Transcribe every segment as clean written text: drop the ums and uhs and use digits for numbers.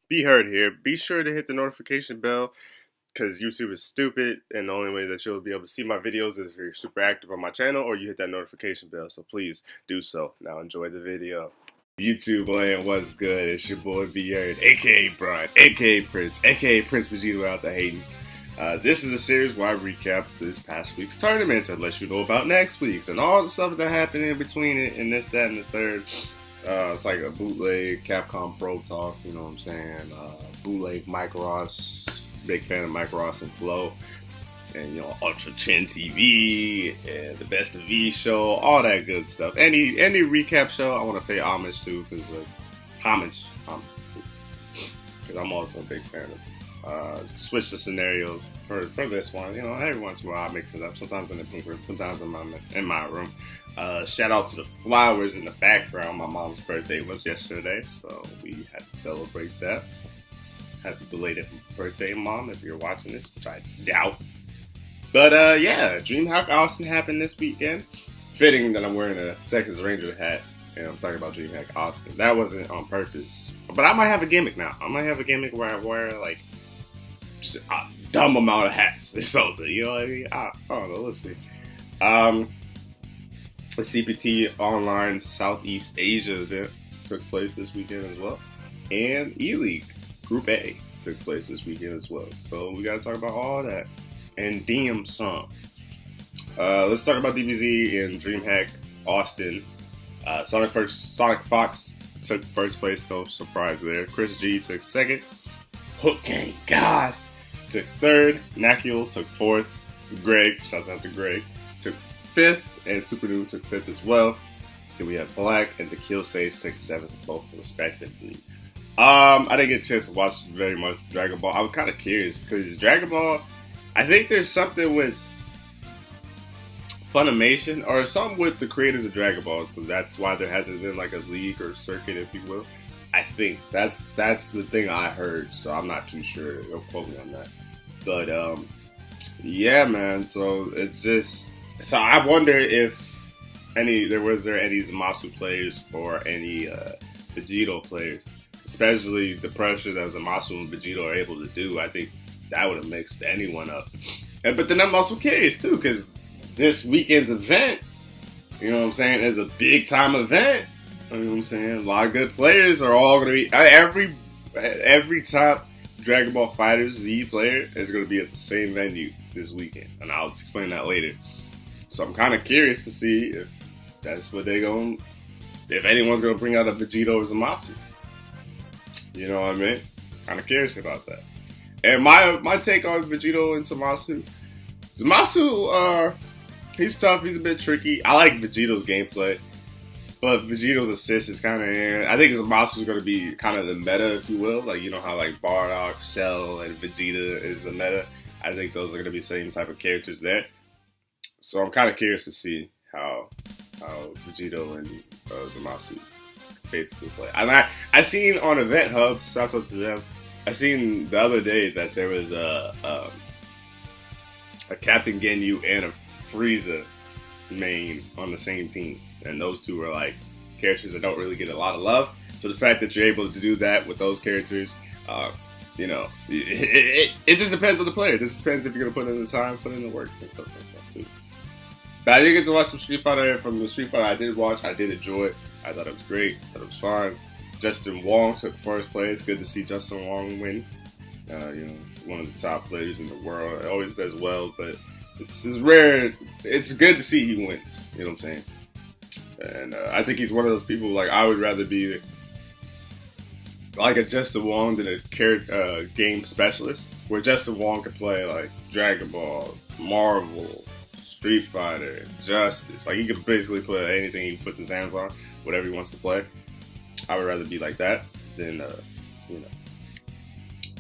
Be heard here. Be sure to hit the notification bell because YouTube is stupid, and the only way that you'll be able to see my videos is if you're super active on my channel or you hit that notification bell. So please do so. Now enjoy the video. YouTube land, what's good? It's your boy Be Heard, aka Brian, aka Prince, aka Prince Vegeta out the Hating. This is a series where I recap this past week's tournaments and let you know about next week's and all the stuff that happened in between it and this, that, and the third. It's like a bootleg Capcom Pro Talk, you know what I'm saying? Bootleg Mike Ross, big fan of Mike Ross and Flow, and Ultra Chin TV and the Best of V show, all that good stuff. Any recap show I want to pay homage to because homage, because I'm also a big fan of. Switch the scenarios for this one. Every once in a while I mix it up. Sometimes in the pink room, sometimes in my room. Shout out to the flowers in the background. My mom's birthday was yesterday, so we had to celebrate that. Happy belated birthday, Mom, if you're watching this, which I doubt. But yeah, DreamHack Austin happened this weekend. Fitting that I'm wearing a Texas Ranger hat, and I'm talking about DreamHack Austin. That wasn't on purpose, but I might have a gimmick now. I might have a gimmick where I wear like just a dumb amount of hats or something. You know what I mean? I don't know. Let's see. The CPT online SouthAsia event took place this weekend as well. And Eleague Group A took place this weekend as well. So we got to talk about all that. And DM some. Let's talk about DBZ and DreamHack Austin. Sonic Fox took first place, no surprise there. Chris G took second. Hook Gang God took third. Nakul took fourth. Greg, shouts out to Greg, took fifth, and Super New took fifth as well. Then we have Black and the Kill Sage took seventh, both respectively. I didn't get a chance to watch very much Dragon Ball. I was kind of curious because Dragon Ball, I think there's something with Funimation or something with the creators of Dragon Ball, so that's why there hasn't been like a league or circuit, if you will. I think that's the thing I heard, so I'm not too sure. Don't quote me on that. But yeah, man. So it's just. So I wonder if there was any Zamasu players or any Vegito players, especially the pressure that Zamasu and Vegito are able to do. I think that would have mixed anyone up. But then I'm also curious too, because this weekend's event, you know what I'm saying, is a big time event. You know what I'm saying? A lot of good players are all going to be every top Dragon Ball FighterZ Z player is going to be at the same venue this weekend, and I'll explain that later. So I'm kind of curious to see if that's what they're going, if anyone's going to bring out a Vegito or Zamasu. You know what I mean? Kind of curious about that. And my take on Vegito and Zamasu. Zamasu, he's tough. He's a bit tricky. I like Vegito's gameplay, but Vegito's assist is kind of. I think Zamasu is going to be kind of the meta, if you will. Like, you know how like Bardock, Cell, and Vegeta is the meta. I think those are going to be the same type of characters there. So I'm kind of curious to see how Vegito and Zamasu basically play. And I seen on Event Hub, shout out to them. I seen the other day that there was a Captain Ginyu and a Frieza main on the same team, and those two are like characters that don't really get a lot of love. So the fact that you're able to do that with those characters, it just depends on the player. It just depends if you're gonna put in the time, put in the work, and stuff like that too. But I did get to watch some Street Fighter. From the Street Fighter I did watch, I did enjoy it. I thought it was great. I thought it was fun. Justin Wong took first place. Good to see Justin Wong win. One of the top players in the world. It always does well, but it's rare. It's good to see he wins. You know what I'm saying? And I think he's one of those people, like, I would rather be like a Justin Wong than a game specialist, where Justin Wong could play like Dragon Ball, Marvel, Street Fighter, Justice. Like, he could basically play anything he puts his hands on, whatever he wants to play. I would rather be like that than,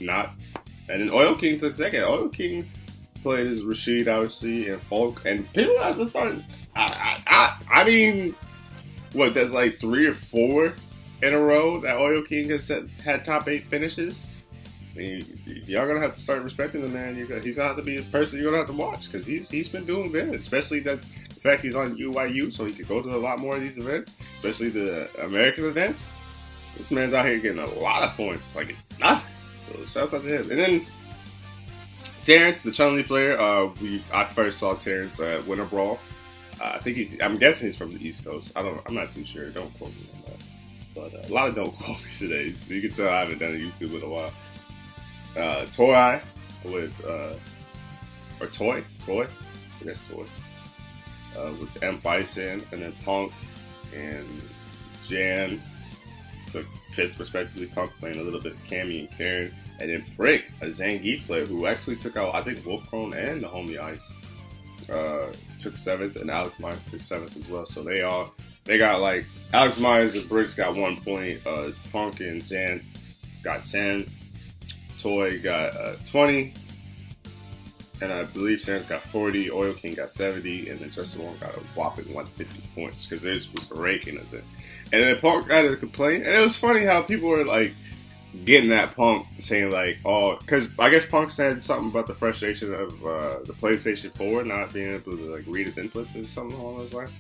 not. And then Oil King took second. Oil King played as Rashid, obviously, and Folk. And people have to start. I mean, what? That's like 3 or 4 in a row that Oil King has had top 8 finishes. I mean, y'all gonna have to start respecting the man. He's gonna have to be a person you're gonna have to watch, because he's been doing good. Especially the fact he's on UYU, so he could go to a lot more of these events, especially the American events. This man's out here getting a lot of points, like it's nothing. So shouts out to him. And then Terrence, the Chun-Li player, I first saw Terrence at Winter Brawl. I'm guessing he's from the East Coast. I'm not too sure. Don't quote me on that. But a lot of don't quote me today. So you can tell I haven't done a YouTube in a while. Toy with or Toy. I guess Toy. With M Bison, and then Punk and Jan took fifth respectively. Punk playing a little bit of Cammy and Karen, and then Frick, a Zangief player who actually took out I think Wolfcrone and the homie Ice. Took 7th, and Alex Myers took 7th as well. So they got like Alex Myers and Bricks got 1 point. Punk and Jan got 10. Toy got 20. And I believe Terrence got 40, Oil King got 70, and then Justin Wong got a whopping 150 points because this was a ranking of it. And then Punk got a complaint, and it was funny how people were like getting that Punk, saying like, oh, because I guess Punk said something about the frustration of the PlayStation 4 not being able to like read his inputs or something along those lines.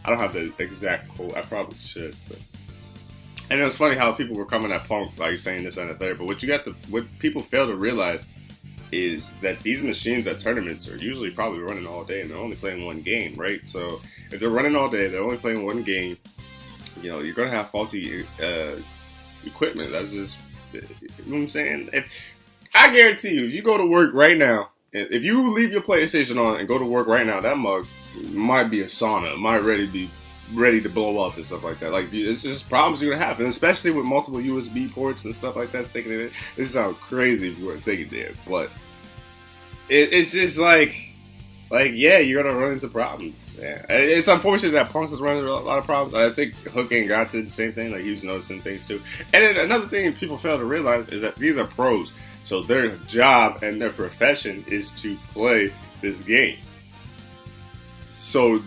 I don't have the exact quote. I probably should, but. And it was funny how people were coming at Punk like saying this and the third. But what people fail to realize is that these machines at tournaments are usually probably running all day and they're only playing one game, right? So if they're running all day, they're only playing one game, you're going to have faulty equipment. That's just, you know what I'm saying? I guarantee you, if you go to work right now, if you leave your PlayStation on and go to work right now, that mug might be a sauna. It might be ready to blow up and stuff like that. Like, it's just problems you're gonna have, and especially with multiple USB ports and stuff like that sticking in it. This sounds crazy if you were to take it there, but it's just yeah, you're gonna run into problems. Yeah. It's unfortunate that Punk is running into a lot of problems. I think Hook ain't got to the same thing. Like, he was noticing things too. And then another thing people fail to realize is that these are pros, so their job and their profession is to play this game. So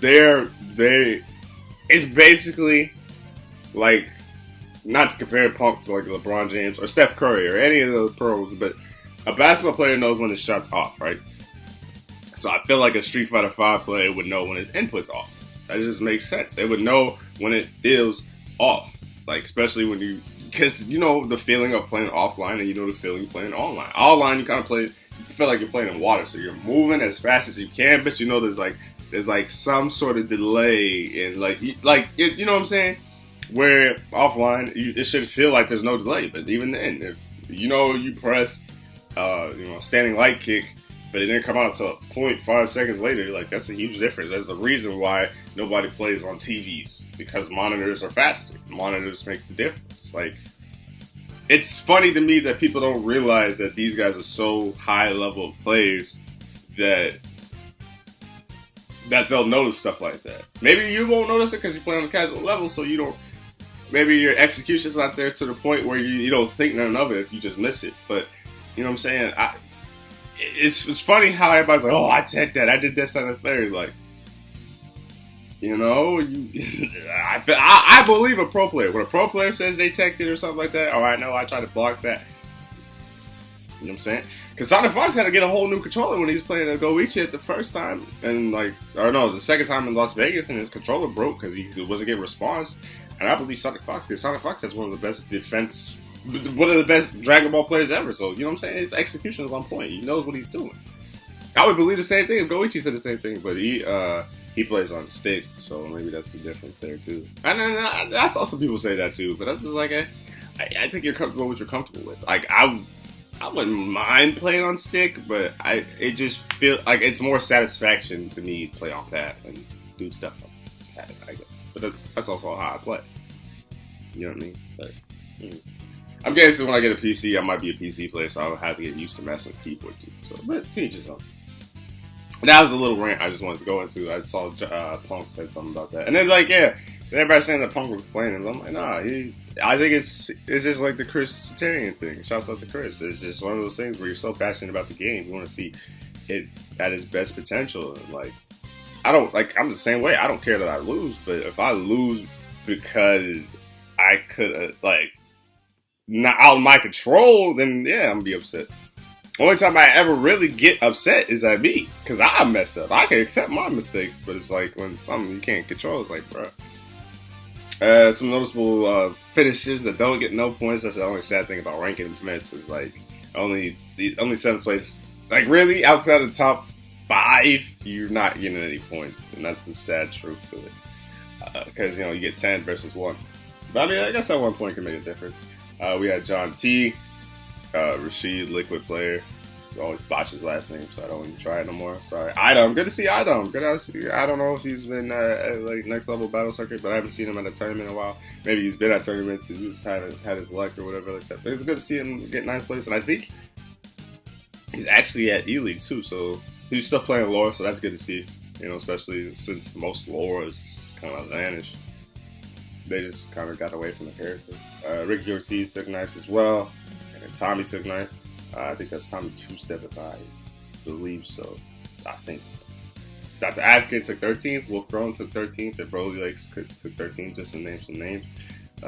it's basically like, not to compare Punk to like LeBron James or Steph Curry or any of those pros, but a basketball player knows when his shot's off, right? So I feel like a Street Fighter V player would know when his input's off. That just makes sense. They would know when it feels off. Like, especially when because the feeling of playing offline and the feeling of playing online. Online, you kind of you feel like you're playing in water, so you're moving as fast as you can, but there's like some sort of delay and you know what I'm saying? Where offline, it should feel like there's no delay, but even then, if you press standing light kick, but it didn't come out until 0.5 seconds later, like, that's a huge difference. That's the reason why nobody plays on TVs, because monitors are faster. Monitors make the difference. Like, it's funny to me that people don't realize that these guys are so high level players that they'll notice stuff like that. Maybe you won't notice it because you play on a casual level, so you don't. Maybe your execution's not there to the point where you don't think none of it if you just miss it. But you know what I'm saying? It's funny how everybody's like, "Oh, I tech that. I did this, that, and the third." Like, I believe a pro player. When a pro player says they teched it or something like that, I know I try to block that. You know what I'm saying? Because Sonic Fox had to get a whole new controller when he was playing a Goichi at the first time, and the second time in Las Vegas, and his controller broke because he wasn't getting response. And I believe Sonic Fox, because Sonic Fox has one of the best Dragon Ball players ever. So, you know what I'm saying? His execution is on point. He knows what he's doing. I would believe the same thing if Goichi said the same thing, but he plays on stick, so maybe that's the difference there too. And I saw some people say that too, but that's just like I think you're comfortable with what you're comfortable with. Like, I wouldn't mind playing on stick, but it just feel like it's more satisfaction to me to play on pad and do stuff on pad, I guess. But that's also how I play. You know what I mean? But I'm guessing when I get a PC, I might be a PC player, so I'll have to get used to messing with keyboard too. So, but teach yourself. That was a little rant I just wanted to go into. I saw Punk said something about that, and then everybody saying that Punk was playing, and I'm like, nah. I think it's just like the Chris Tarian thing. Shouts out to Chris. It's just one of those things where you're so passionate about the game, you want to see it at its best potential. And I'm the same way. I don't care that I lose, but if I lose because I could not out of my control, then yeah, I'm gonna be upset. Only time I ever really get upset is at me, because I mess up. I can accept my mistakes, but it's like when something you can't control, it's like, bro. Some noticeable finishes that don't get no points. That's the only sad thing about ranking events is like only 7th place. Like really, outside of the top 5, you're not getting any points, and that's the sad truth to it. Because you get 10 versus 1. But I mean, I guess that 1 point can make a difference. We had John T, Rashid, Liquid Player. He always botches his last name, so I don't even try it no more. Sorry. Idom. Good to see Idom. Good to see. I don't know if he's been at like next level battle circuit, but I haven't seen him at a tournament in a while. Maybe he's been at tournaments. He just had his luck or whatever like that. But it's good to see him get 9th place, and I think he's actually at Eleague too. So he's still playing lore, so that's good to see. Especially since most lore is kind of vanished. They just kind of got away from the character. Ricky Ortiz took 9th as well, and then Tommy took 9th. I think that's Tommy 2-step if I believe so. I think so. Dr. Adkin took 13th. Wolf Grown took 13th. And Broly Lakes took 13th, just to name some names.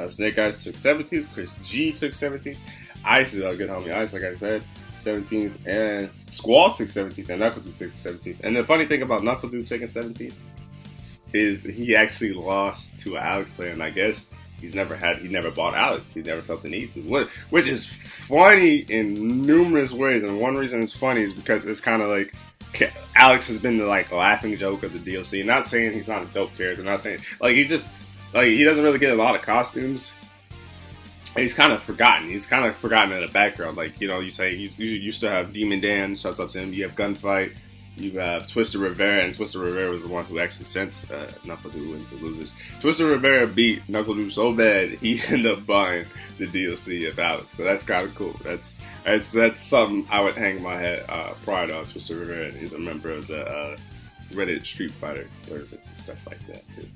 Snake Eyes took 17th. Chris G took 17th. Ice, good homie Ice, like I said, 17th. And Squall took 17th. And Knuckle Dude took 17th. And the funny thing about Knuckle Dude taking 17th is he actually lost to an Alex player. And I guess he never bought Alex. He never felt the need to. Which is funny in numerous ways. And one reason it's funny is because it's kind of like Alex has been the like laughing joke of the DLC. Not saying he's not a dope character. Not saying like he doesn't really get a lot of costumes. He's kind of forgotten. He's kind of forgotten in the background. Like you say you still have Demon Dan. Shouts out to him. You have Gunfight. You have Twister Rivera, and Twister Rivera was the one who actually sent Knuckle Dude into losers. Twister Rivera beat Knuckle Dude so bad he ended up buying the DLC of Alex. So that's kind of cool. That's something I would hang my head pride on. Twister Rivera, he's a member of the Reddit Street Fighter tournaments and stuff like that too.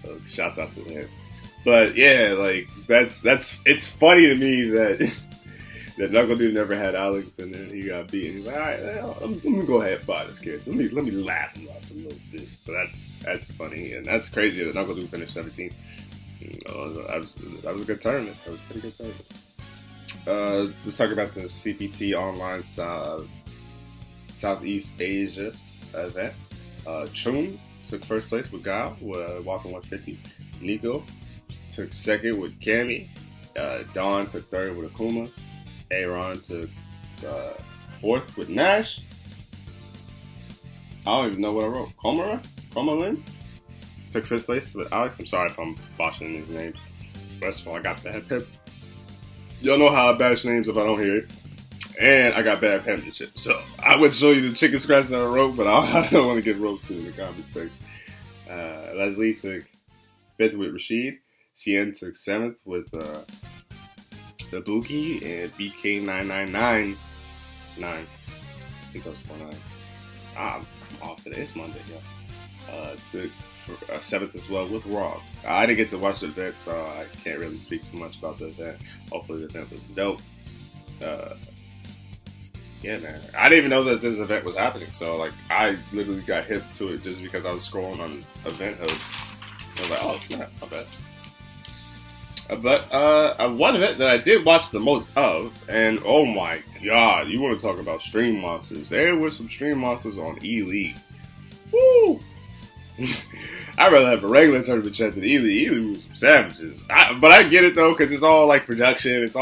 So shouts out to him. But yeah, like it's funny to me that. That Knuckle Dude never had Alex, and then he got beaten. He's like, all right, let me go ahead and buy this character. Let me laugh him up a little bit. So that's funny, and that's crazy that Knuckle Dude finished 17th. That was a good tournament. That was a pretty good tournament. Let's talk about the CPT online Southeast Asia event. Chun took 1st place with Gao, walking 150. Nico took 2nd with Cammy. Dawn took 3rd with Akuma. Aaron took 4th with Nash. I don't even know what I wrote. Comalin took 5th place with Alex. I'm sorry if I'm botching his names. First of all, I got bad pep. Y'all know how I bash names if I don't hear it. And I got bad penmanship. So I would show you the chicken scratch that I wrote, but I don't want to get roasted in the comment section. Leslie took 5th with Rashid. Cien took 7th with the Bookie, and BK9999. I think that was 49. I'm off today. It's Monday, yeah. Took 7th as well with Rob. I didn't get to watch the event, so I can't really speak too much about the event. Hopefully the event was dope. Yeah, man. I didn't even know that this event was happening, so like I literally got hip to it just because I was scrolling on Event Hub. I was like, oh, snap, not bad. But one event that I did watch the most of, and oh my god, you want to talk about stream monsters. There were some stream monsters on Eleague. Woo! I'd rather have a regular tournament chat than Eleague. Eleague was some savages. But I get it though, because it's all like production. It's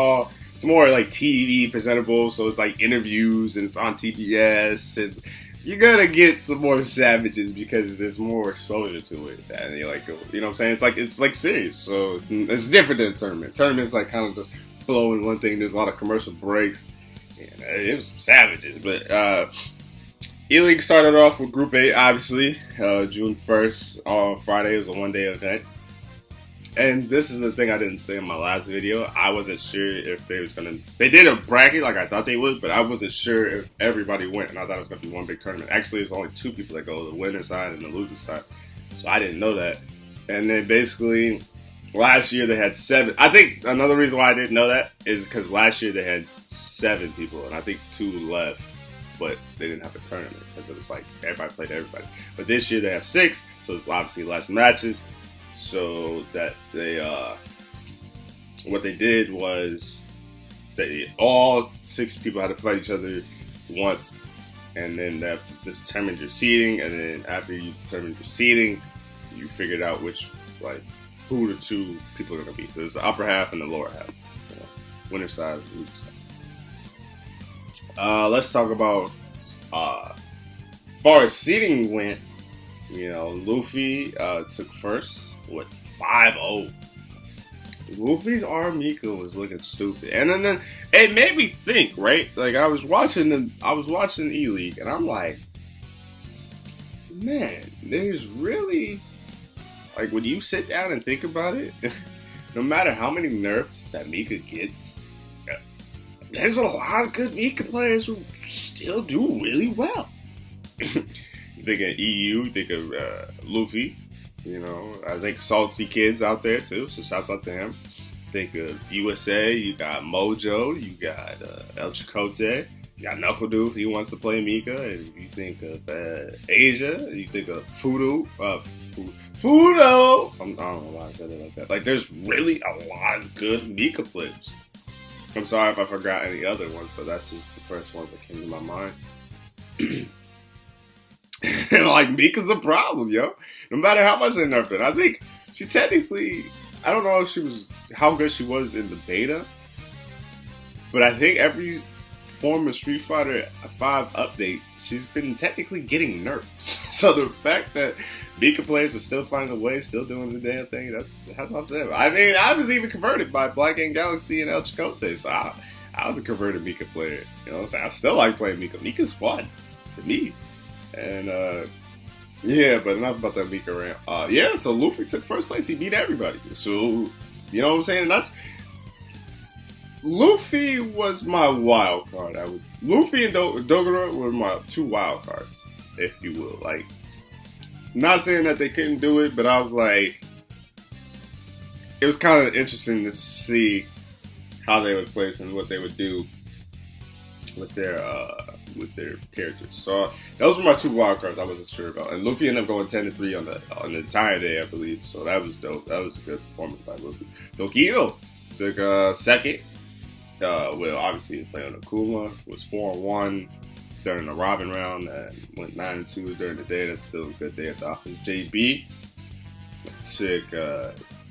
more like TV presentable, so it's like interviews and it's on TBS and you're gonna get some more savages because there's more exposure to it. And you're like, you know what I'm saying? It's like serious, so it's different than a tournament. Tournament's like kind of just flowing one thing. There's a lot of commercial breaks. And it was some savages, but Eleague started off with Group 8, obviously. June 1st on Friday. It was a one-day event. And this is the thing I didn't say in my last video. I wasn't sure if they did a bracket like I thought they would, but I wasn't sure if everybody went, and I thought it was going to be one big tournament. Actually, it's only 2 people that go, the winner side and the loser side. So I didn't know that. And then basically, last year they had 7. I think another reason why I didn't know that is because last year they had 7 people, and I think 2 left, but they didn't have a tournament because it was like everybody played everybody. But this year they have 6, so it's obviously less matches. So that they, what they did was all 6 people had to fight each other once, and then that determined your seeding. And then after you determined your seeding, you figured out which who the two people are going to be. There's the upper half and the lower half. You know, winner side, loser side. Let's talk about as far as seeding went. You know, Luffy took first with 5-0. Luffy's Armika was looking stupid, and then it made me think. Right, like I was watching Eleague, and I'm like, man, there's really, like, when you sit down and think about it, no matter how many nerfs that Mika gets, there's a lot of good Mika players who still do really well. You think of EU, you think of Luffy, you know, I think Salty Kid's out there too, so shouts out to him. Think of USA, you got Mojo, you got El Chicote, you got Knuckle Dude if he wants to play Mika, and you think of Asia, you think of Fudo. I don't know why I said it like that. Like, there's really a lot of good Mika players. I'm sorry if I forgot any other ones, but that's just the first one that came to my mind. And like, Mika's a problem, yo. No matter how much they nerfed it. I think she technically, I don't know if how good she was in the beta, but I think every former Street Fighter 5 update, she's been technically getting nerfs. So the fact that Mika players are still finding a way, still doing the damn thing, that's off them. I mean, I was even converted by Black Ant Galaxy and El Chicote, so I was a converted Mika player. You know what I'm saying? I still like playing Mika. Mika's fun to me. And yeah, but enough about that Mika rant. Yeah, so Luffy took first place. He beat everybody. So, you know what I'm saying? Luffy was my wild card. Luffy and Dogura were my two wild cards, if you will. Like, not saying that they couldn't do it, but I was like, it was kind of interesting to see how they would place and what they would do with their characters. So those were my two wild cards I wasn't sure about. And Luffy ended up going 10-3 on the entire day, I believe. So that was dope. That was a good performance by Luffy. Tokido took second. Well, obviously he played on Akuma. Was 4-1 during the Robin round and went 9-2 during the day. That's still a good day at the office. JB took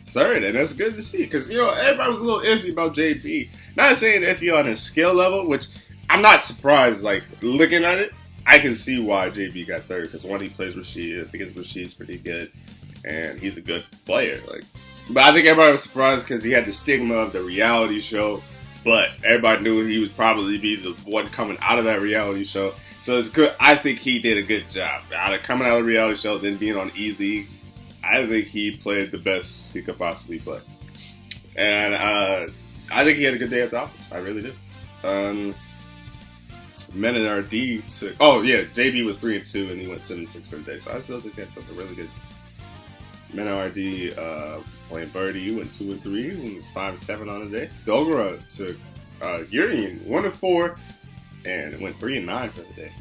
third, and that's good to see because, you know, everybody was a little iffy about JB. Not saying iffy on his skill level, which I'm not surprised. Like, looking at it, I can see why JB got third because one, he plays Rashid. I think Rashid's pretty good, and he's a good player. Like, but I think everybody was surprised because he had the stigma of the reality show. But everybody knew he would probably be the one coming out of that reality show. So it's good. I think he did a good job. Coming out of the reality show, then being on Eleague, I think he played the best he could possibly play. And I think he had a good day at the office. I really did. Men and RD took... Oh, yeah. JB was 3-2, and he went 7-6 for the day. So I still think that's a really good... Men and RD playing Birdie, he went 2-3. He was 5-7 on the day. Dogura took Urian 1-4, and it went 3-9 for the day.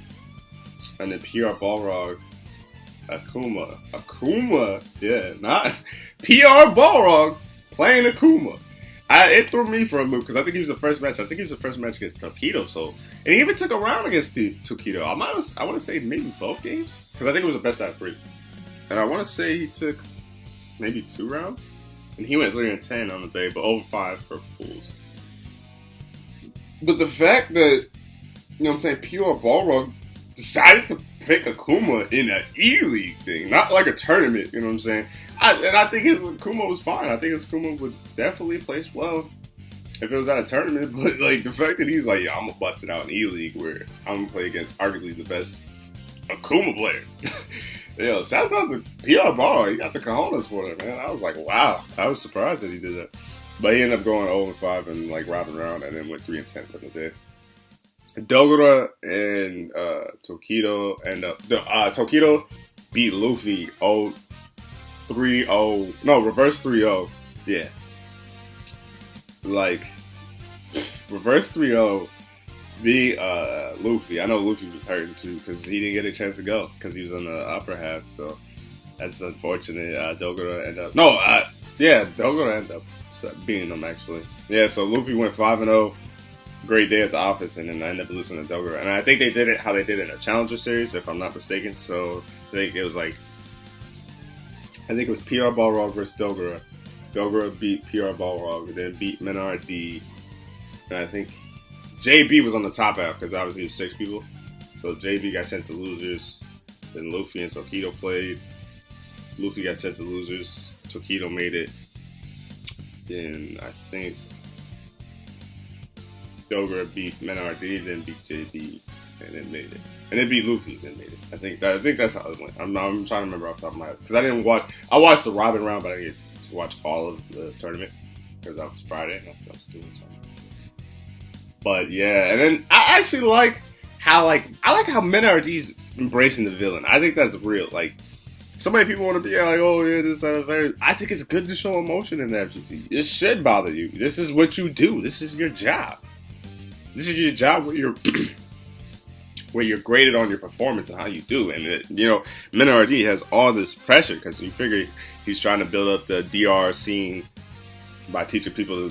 And then PR Balrog, Akuma, yeah, not PR Balrog playing Akuma. It threw me for a loop because I think he was the first match. I think he was the first match against Tokido. So, and he even took a round against Tokido. I want to say maybe both games because I think it was the best out of 3. And I want to say he took maybe 2 rounds, and he went 3-10 on the day, but over 5 for pools. But the fact that, you know what I'm saying, PR Balrog decided to pick Akuma in an E-League thing, not like a tournament, you know what I'm saying? I think his Akuma was fine. I think his Akuma would definitely place well if it was at a tournament, but like the fact that he's like, yeah, I'm gonna bust it out in E-League where I'm gonna play against arguably the best Akuma player. Yo, shouts out to PR Ball. He got the cojones for it, man. I was like, wow. I was surprised that he did that. But he ended up going 0-5 and like Robin round, and then went 3-10 for the day. Dogura and Tokido and Tokido beat Luffy 3-0. No, reverse 3-0. Yeah. Like, reverse 3-0. Beat Luffy. I know Luffy was hurting too because he didn't get a chance to go because he was on the upper half. So that's unfortunate. Dogura ended up. Dogura ended up beating him actually. Yeah, so Luffy went 5-0. Great day at the office, and then I ended up losing to Dogura. And I think they did it how they did it in a Challenger series, if I'm not mistaken. So I think it was PR Balrog versus Dogura, Dogra beat PR Balrog, then beat Menard, and I think JB was on the top half because obviously there's 6 people. So JB got sent to losers. Then Luffy and Tokido played. Luffy got sent to losers. Tokido made it. Then I think Dogra beat Menard, then beat JB, and then made it. And then beat Luffy, then made it. I think that's how it went. I'm trying to remember off the top of my head because I didn't watch. I watched the Robin round, but I didn't get to watch all of the tournament because that was Friday and I was doing something. But yeah, and then I actually like how Menard's embracing the villain. I think that's real. Like, so many people want to be like, oh yeah, this, that. I think it's good to show emotion in the FGC. It should bother you. This is what you do. This is your job. This is your job where you're where you're graded on your performance and how you do. And Menard has all this pressure because you figure he's trying to build up the DR scene by teaching people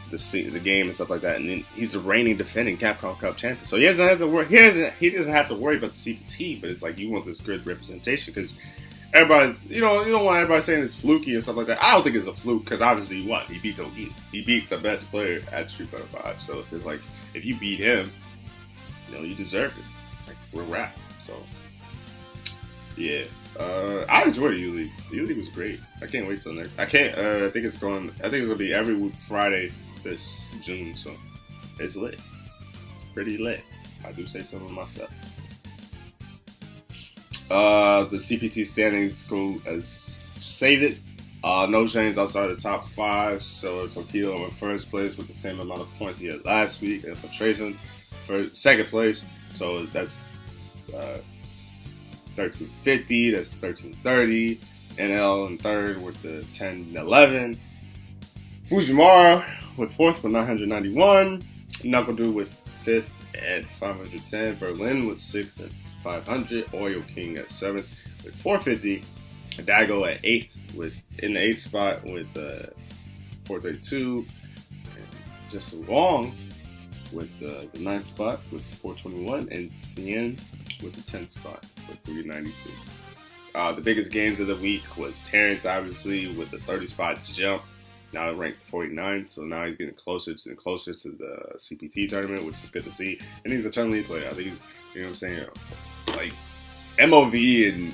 the game and stuff like that, and then he's the reigning defending Capcom Cup champion, so he doesn't have to worry. He doesn't have to worry about the CPT, but it's like you want this good representation because everybody, you don't want everybody saying it's fluky or stuff like that. I don't think it's a fluke because obviously he won. He beat Toki. He beat the best player at Street Fighter 5. So it's like if you beat him, you deserve it. Like we're wrapped. So yeah. I enjoyed the Eleague. The Eleague was great. I can't wait till next. I think it's gonna be every week Friday this June. So it's lit. It's pretty lit. I do say so myself. The CPT standings go as stated. No change outside the top 5. So Tokido in first place with the same amount of points he had last week, and Filtration for second place. So that's 1350, that's 1330. NL in third with the 1011. Fujimara with fourth with 991. Knuckledo with fifth at 510. Berlin with sixth at 500. Oil King at seventh with 450. Dago at eighth in the eighth spot with 432. And Just Wrong with the ninth spot with 421, and Cien with the 10th spot with 392. The biggest games of the week was Terrence, obviously, with the 30 spot jump. Now ranked 49, so now he's getting closer and closer to the CPT tournament, which is good to see. And he's a Chun Li player. I think, you know what I'm saying? Like, MOV and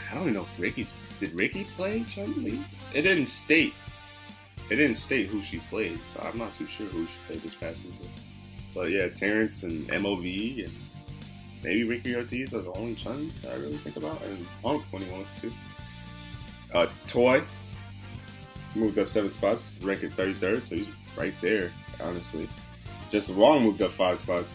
I don't even know if did Ricky play Chun Li? It didn't state who she played, so I'm not too sure who she played this past week. But yeah, Terrence and MOV and maybe Ricky Ortiz are the only Chun that I really think about, and Punk when he wants to. Toy moved up 7 spots, ranked 33rd, so he's right there, honestly. Just Wrong moved up 5 spots,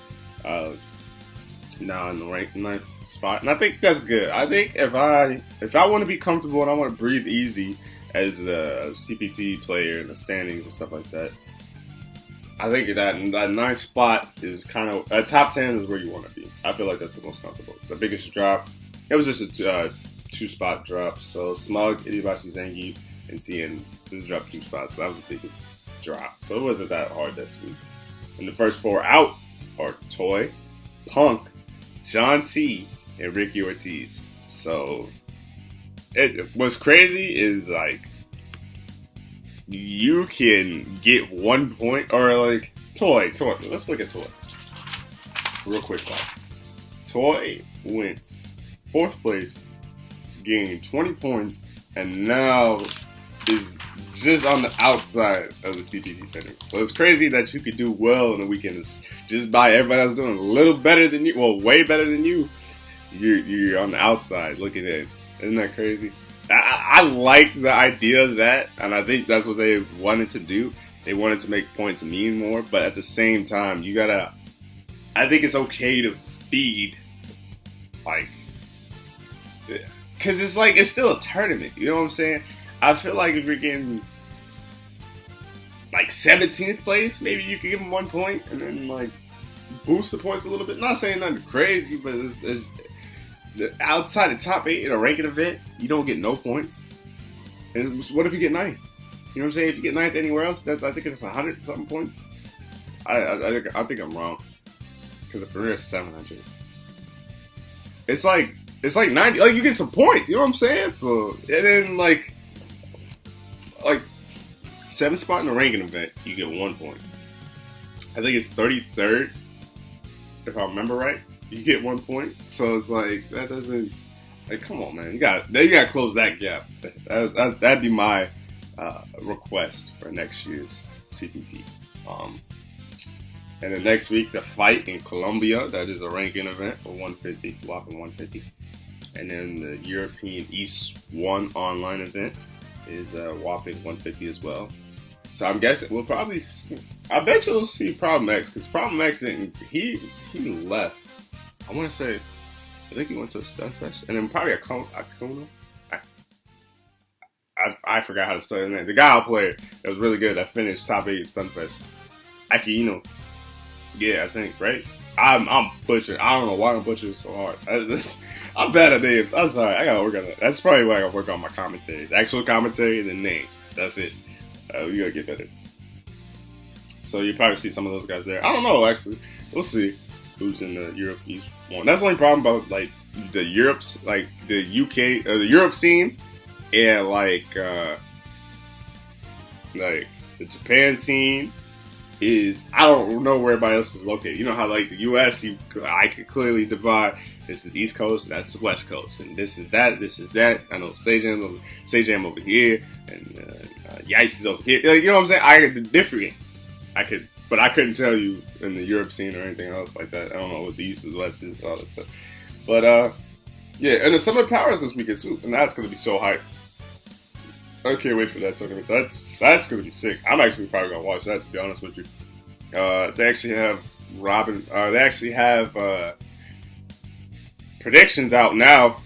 now in the ranked 9th spot, and I think that's good. I think if I want to be comfortable and I want to breathe easy as a CPT player in the standings and stuff like that, I think that 9th spot is kind of top 10 is where you want to be. I feel like that's the most comfortable. The biggest drop, it was just a 2-spot drop. So Smug, Iribashi, Zangief, and Cien just dropped 2 spots. So that was the biggest drop. So it wasn't that hard this week. And the first 4 out are Toy, Punk, John T, and Ricky Ortiz. So what's crazy is like you can get 1 point or like Toy. Let's look at Toy real quick. Toy went 4th place, gained 20 points, and now is just on the outside of the CPT tournament. So it's crazy that you could do well in the weekend just by everybody else doing a little better than you, well, way better than you. You're on the outside looking in. Isn't that crazy? I like the idea of that, and I think that's what they wanted to do. They wanted to make points mean more, but at the same time, I think it's okay to feed, like, because it's still a tournament, you know what I'm saying? I feel like if you're getting, like, 17th place, maybe you could give them 1 point, and then, like, boost the points a little bit. Not saying nothing crazy, but it's outside the top 8 in a ranking event, you don't get no points. And what if you get 9th? You know what I'm saying? If you get 9th anywhere else, I think it's 100 something points. I think I'm wrong, because the career is 700. It's like 90. Like you get some points. You know what I'm saying? So and then like like 7th spot in the ranking event, you get 1 point. I think it's 33rd, if I remember right. You get 1 point. So it's like that doesn't. Like, come on, man! You got to close that gap. That'd be my request for next year's CPT. And then next week, the fight in Colombia. That is a ranking event for 150, whopping 150. And then the European East 1 online event is a whopping 150 as well. So I'm guessing we'll probably see, I bet you'll see Problem X, because Problem X didn't, he left. I want to say, I think he went to a Stunfest, and then probably a Akuna. I forgot how to spell his name. The guy I played that was really good, that finished top 8 at Stunfest. Akino. Yeah, I think, right? I'm butchering. I don't know why I'm butchering so hard. I'm bad at names. I'm sorry. I gotta work on that. That's probably why I gotta work on my commentaries. Actual commentary and then names. That's it. We gotta get better. So you probably see some of those guys there. I don't know, actually. We'll see who's in the Europe East 1. That's the only problem about like the Europe's, like the UK, the Europe scene, and like the Japan scene. Is I don't know where everybody else is located. You know how like the U.S. I could clearly divide. This is East Coast, and that's the West Coast, and this is that. This is that. I know Sajam over here, and Yipes is over here. Like, you know what I'm saying? I could different. But I couldn't tell you in the Europe scene or anything else like that. I don't know what the East is, West is, all that stuff. But yeah, and the Summer Powers this weekend too, and that's gonna be so hype. I can't wait for that tournament. That's gonna be sick. I'm actually probably gonna watch that, to be honest with you. They actually have predictions out now,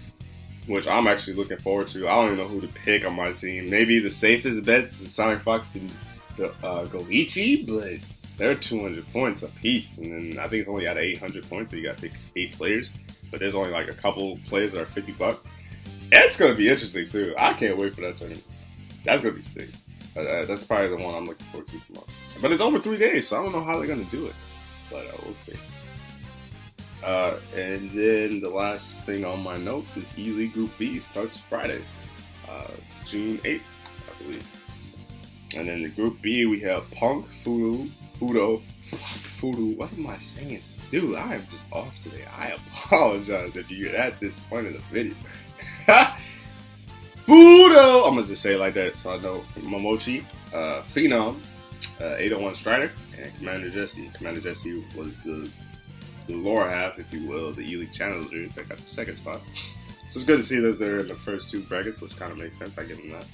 which I'm actually looking forward to. I don't even know who to pick on my team. Maybe the safest bets is Sonic Fox and Goichi, but they're 200 points apiece, and then I think it's only out of 800 points, so you got to pick 8 players. But there's only like a couple players that are $50. It's gonna be interesting too. I can't wait for that tournament. That's gonna be sick. That's probably the one I'm looking forward to the most. But it's over 3 days, so I don't know how they're gonna do it. But we'll see. And then the last thing on my notes is Eleague Group B starts Friday, June 8th, I believe. And then the Group B we have Punk, Fudo. What am I saying? Dude, I am just off today. I apologize if you're at this point in the video. Fudo! I'm gonna just say it like that so I know. Momochi, Phenom, 801 Strider, and Commander Jesse. Commander Jesse was the lower half, if you will, the Eleague Challenger. They got the 2nd spot. So it's good to see that they're in the first 2 brackets, which kind of makes sense. I give them that.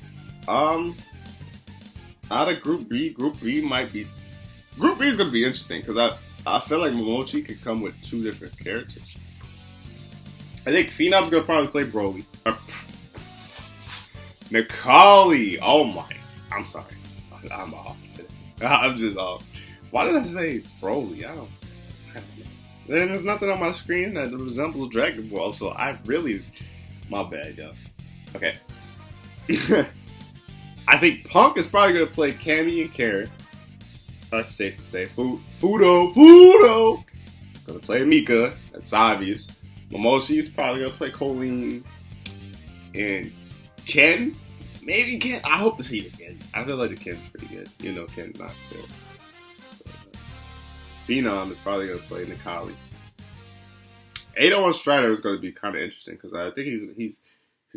Out of Group B is gonna be interesting because I feel like Momochi could come with 2 different characters. I think Phenom's gonna probably play Broly. Nikali. Oh my! I'm sorry. I'm off. I'm just off. Why did I say Broly? I don't know. There's nothing on my screen that resembles Dragon Ball, so I really, my bad, yo. Okay. I think Punk is probably gonna play Cammy and Karen. That's safe to say. Fudo! Gonna play Mika. That's obvious. Momochi is probably gonna play Colleen. And Ken? Maybe Ken. I hope to see the Ken. I feel like the Ken's pretty good. You know Ken's not good. Phenom is probably gonna play Nikali. 801 Strider is gonna be kind of interesting because I think he's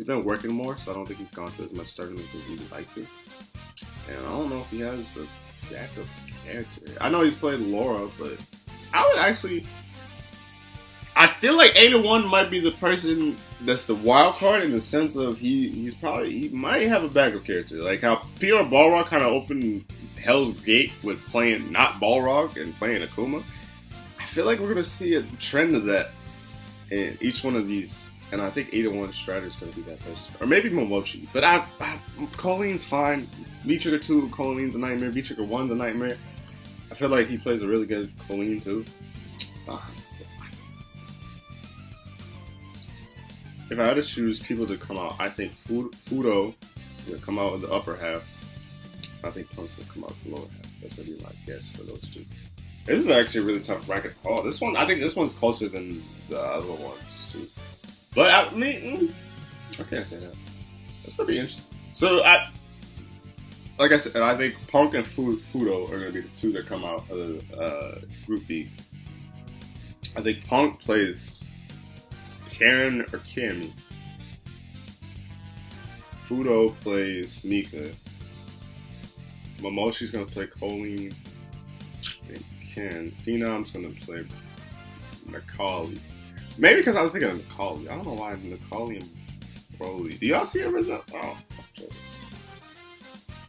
been working more, so I don't think he's gone to as much tournaments as he would like to. And I don't know if he has a backup character. I know he's played Laura, but I would actually. I feel like 801 might be the person that's the wild card in the sense of he might have a backup character. Like how PR Balrog kind of opened Hell's Gate with playing not Balrog and playing Akuma. I feel like we're gonna see a trend of that in each one of these. And I think 801 Strider is going to be that person. Or maybe Momochi. But Colleen's fine. V-Trigger 2, Colleen's a nightmare. V-Trigger 1's a nightmare. I feel like he plays a really good Colleen too. If I had to choose people to come out, I think Fudo will come out in the upper half. I think Punk's going to come out in the lower half. That's going to be my guess for those 2. This is actually a really tough bracket. Oh, this one, I think this one's closer than the other ones too. But I mean, I can't say that. That's pretty interesting. So like I said, I think Punk and Fudo are going to be the two that come out of the Group B. I think Punk plays Karen or Cammy. Fudo plays Mika. Momoshi's going to play Colleen and Ken. Phenom's going to play Macaulay. Maybe because I was thinking of Macaulay. I don't know why Macaulay and Broly. Do y'all see him as a... Oh, okay.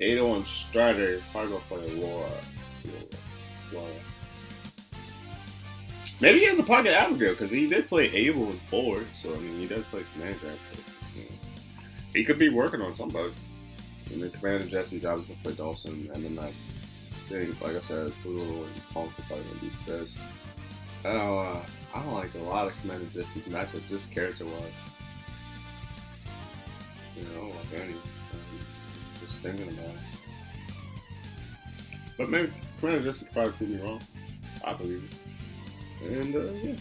Ado and Strider probably gonna play Laura. Maybe he has a pocket Abigail because he did play Abel in 4. So I mean, he does play Commander. But, you know, he could be working on somebody. And then Commander Jesse obviously gonna play Dawson, and then I think, like I said, Fudo and Punk are probably gonna be the best. I don't like a lot of Commander Jesse's matchups, just character wise. You know, like any. Just thinking about it. But maybe Commander Jesse probably proved me wrong. I believe it. And yeah.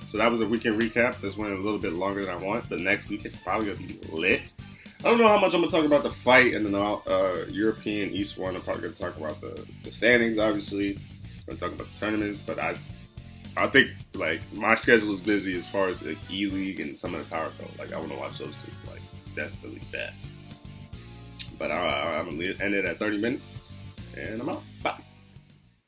So that was a weekend recap. This went a little bit longer than I want, but next week it's probably gonna be lit. I don't know how much I'm gonna talk about the fight and the European East one. I'm probably gonna talk about the standings, obviously. I'm gonna talk about the tournaments, but I think like my schedule is busy as far as like Eleague and some of the Power Code. Like I want to watch those two. Like that's really bad. But I'm gonna end it at 30 minutes, and I'm out. Bye.